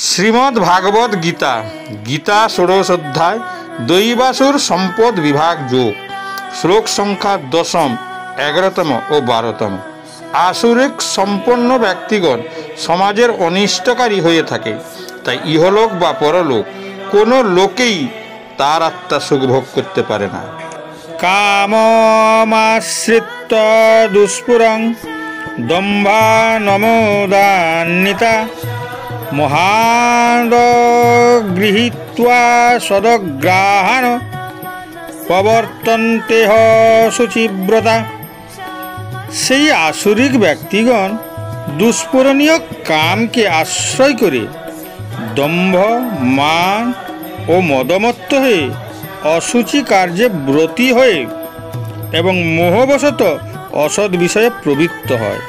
শ্রীমদ্ ভাগবত গীতা গীতা ষোড়শ অধ্যায় দৈবাসুর সম্পদ বিভাগ যোগ শ্লোক সংখ্যা 10, 11তম ও 12তম। আসুরিক সম্পন্ন ব্যক্তিগণ সমাজের অনিষ্টকারী হয়ে থাকে, তাই ইহলোক বা পরলোক কোনো লোকেই তার আত্মা সুখভোগ করতে পারে না। কামমাশ্রিত্য দুষ্পুরং দম্ভানমোদান্বিতা মহাদ গৃহীত্বা সদগ্রাহান প্রবর্তন্তে শুচিব্রতা। সেই আসুরিক ব্যক্তিগণ দুষ্পূরণীয় কামকে আশ্রয় করে দম্ভ, মান ও মদমত্ত হয়ে অসুচি কার্যে ব্রতী হয়ে এবং মোহবশত অসৎ বিষয়ে প্রবৃত্ত হয়।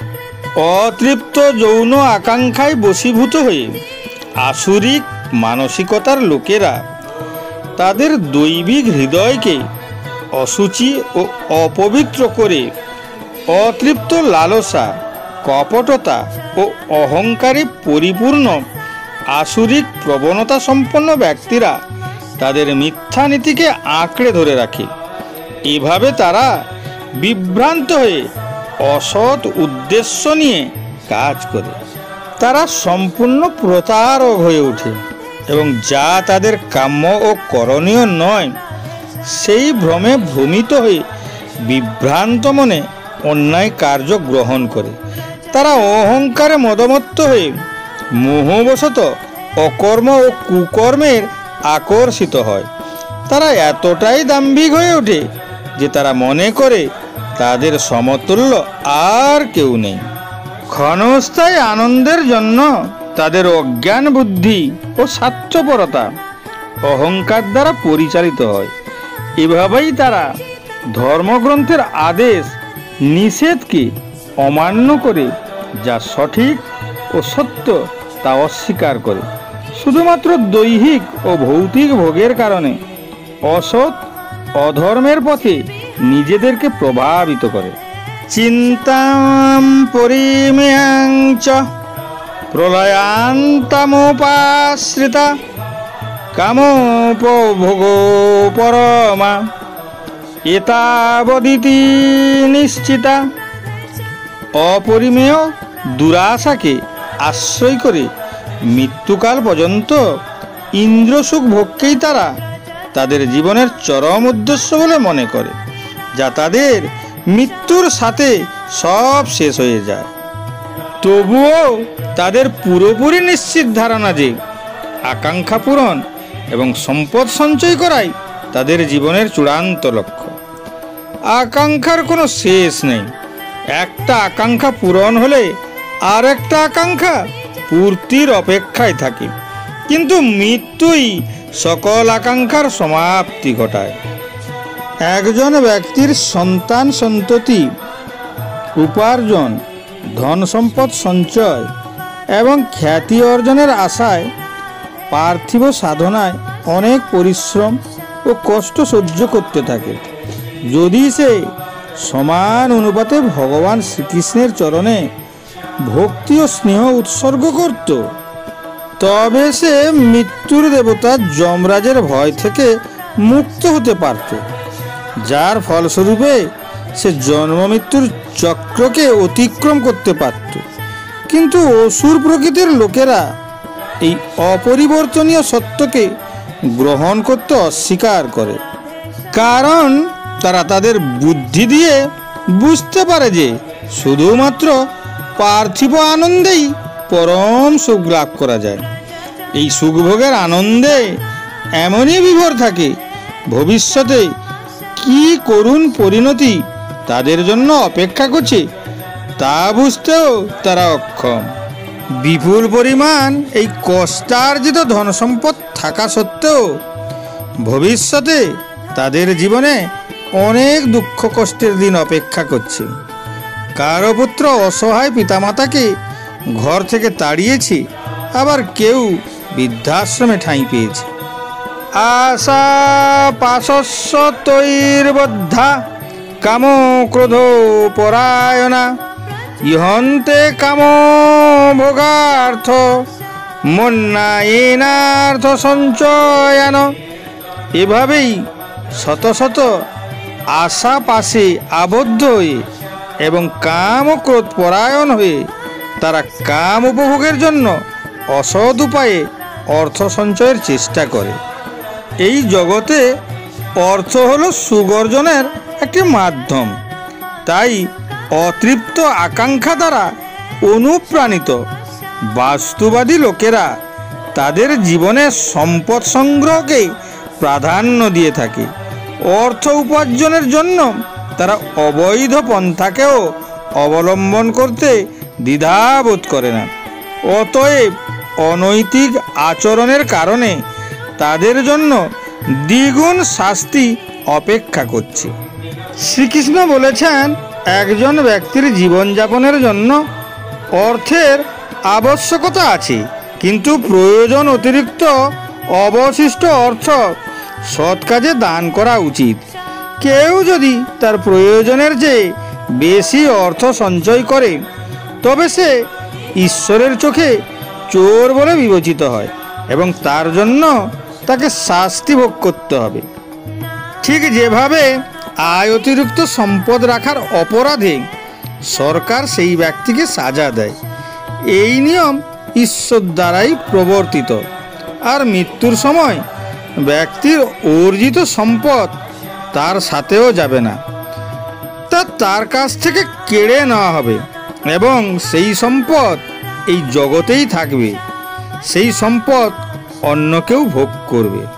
অতৃপ্ত যৌন আকাঙ্ক্ষায় বশীভূত হয়ে আসুরিক মানসিকতার লোকেরা তাদের দৈবিক হৃদয়কে অসুচি ও অপবিত্র করে অতৃপ্ত লালসা, কপটতা ও অহংকারে পরিপূর্ণ আসুরিক প্রবণতা সম্পন্ন ব্যক্তিরা তাদের মিথ্যা নীতিকে আঁকড়ে ধরে রাখে। এভাবে তারা বিভ্রান্ত হয়ে অসৎ উদ্দেশ্য নিয়ে কাজ করে। তারা সম্পূর্ণ প্রতারক হয়ে ওঠে এবং যা তাদের কাম্য ও করণীয় নয় সেই ভ্রমে ভ্রমিত হয়ে বিভ্রান্ত মনে অন্যায় কার্য গ্রহণ করে। তারা অহংকারে মদমত্ত হয়ে মোহবশত অকর্ম ও কুকর্মের আকর্ষিত হয়। তারা এতটাই দাম্ভিক হয়ে ওঠে যে তারা মনে করে তাদের সমতুল্য আর কেউ নেই। ক্ষণস্থায়ী আনন্দের জন্য তাদের অজ্ঞান বুদ্ধি ও স্বার্থপরতা অহংকার দ্বারা পরিচালিত হয়। এভাবেই তারা ধর্মগ্রন্থের আদেশ নিষেধকে অমান্য করে যা সঠিক ও সত্য তা অস্বীকার করে। শুধুমাত্র দৈহিক ও ভৌতিক ভোগের কারণে অসৎ অধর্মের পথে নিজেদেরকে প্রভাবিত করে। চিন্তাম পরিমেয়াং চ প্রলয়ান্তমোপাশ্রিতা কামোপভোগ পরমা এতাবদিতি নিশ্চিতা। অপরিমেয় দুরাশাকে আশ্রয় করে মৃত্যুকাল পর্যন্ত ইন্দ্রসুখ ভোগকেই তারা তাদের জীবনের চরম উদ্দেশ্য বলে মনে করে, যা তাদের মৃত্যুর সাথে সব শেষ হয়ে যায়। তবুও তাদের পুরোপুরি নিশ্চিত ধারণা যে আকাঙ্ক্ষা পূরণ এবং সম্পদ সঞ্চয় করাই তাদের জীবনের চূড়ান্ত লক্ষ্য। আকাঙ্ক্ষার কোনো শেষ নেই। একটা আকাঙ্ক্ষা পূরণ হলে আর একটা আকাঙ্ক্ষা পূর্তির অপেক্ষায় থাকে, কিন্তু মৃত্যুই সকল আকাঙ্ক্ষার সমাপ্তি ঘটায়। একজন ব্যক্তির সন্তান সন্ততি, উপার্জন, ধন সম্পদ সঞ্চয় এবং খ্যাতি অর্জনের আশায় পার্থিব সাধনায় অনেক পরিশ্রম ও কষ্ট সহ্য করতে থাকে। যদি সে সমান অনুপাতে ভগবান শ্রীকৃষ্ণের চরণে ভক্তি ও স্নেহ উৎসর্গ করত, তবে সে মৃত্যুর দেবতা যমরাজের ভয় থেকে মুক্ত হতে পারত, যার ফলস্বরূপে সে জন্ম মৃত্যুর চক্রকে অতিক্রম করতে পারত। কিন্তু অসুর প্রকৃতির লোকেরা এই অপরিবর্তনীয় সত্যকে গ্রহণ করতে অস্বীকার করে, কারণ তারা তাদের বুদ্ধি দিয়ে বুঝতে পারে যে শুধুমাত্র পার্থিব আনন্দেই পরম সুখ লাভ করা যায়। এই সুখভোগের আনন্দে এমনই বিভোর থাকে, ভবিষ্যতে কি করুণ পরিণতি তাদের জন্য অপেক্ষা করছে তা বুঝতেও তারা অক্ষম। বিপুল পরিমাণ এই কষ্টার্জিত ধন সম্পদ থাকা সত্ত্বেও ভবিষ্যতে তাদের জীবনে অনেক দুঃখ কষ্টের দিন অপেক্ষা করছে। কারো পুত্র অসহায় পিতামাতাকে ঘর থেকে তাড়িয়েছে, আবার কেউ বৃদ্ধাশ্রমে ঠাঁই পেয়েছে। আশা পাশস্য তৈর্বদ্ধা কাম ক্রোধ পরায়ণা ইহন্তে কাম ভোগার্থ মন্নায়েনার্থ সঞ্চয়ান। এভাবেই শত শত আশা পাশে আবদ্ধ হয়ে এবং কাম ও ক্রোধ পরায়ণ হয়ে তারা কাম উপভোগের জন্য অসৎ উপায়ে অর্থ সঞ্চয়ের চেষ্টা করে। এই জগতে অর্থ হলো সুখ-অর্জনের একটি মাধ্যম। তাই অতৃপ্ত আকাঙ্ক্ষা দ্বারা অনুপ্রাণিত বাস্তুবাদী লোকেরা তাদের জীবনের সম্পদ সংগ্রহকে প্রাধান্য দিয়ে থাকে। অর্থ উপার্জনের জন্য তারা অবৈধ পন্থাকেও অবলম্বন করতে দ্বিধাবোধ করে না। অতএব অনৈতিক আচরণের কারণে তাদের জন্য দ্বিগুণ শাস্তি অপেক্ষা করছে। শ্রীকৃষ্ণ বলেছেন, একজন ব্যক্তির জীবনযাপনের জন্য অর্থের আবশ্যকতা আছে, কিন্তু প্রয়োজন অতিরিক্ত অবশিষ্ট অর্থ সৎ কাজে দান করা উচিত। কেউ যদি তার প্রয়োজনের চেয়ে বেশি অর্থ সঞ্চয় করে তবে সে ঈশ্বরের চোখে চোর বলে বিবেচিত হয় এবং তার জন্য তাকে শাস্তি ভোগ করতে হবে। ঠিক যেভাবে আয় অতিরিক্ত সম্পদ রাখার অপরাধে সরকার সেই ব্যক্তিকে সাজা দেয়, এই নিয়ম ঈশ্বর দ্বারাই প্রবর্তিত। আর মৃত্যুর সময় ব্যক্তির অর্জিত সম্পদ তার সাথেও যাবে না, তা তার কাছ থেকে কেড়ে নেওয়া হবে এবং সেই সম্পদ এই জগতেই থাকবে। সেই সম্পদ অন্য কেউ ভোগ করবে।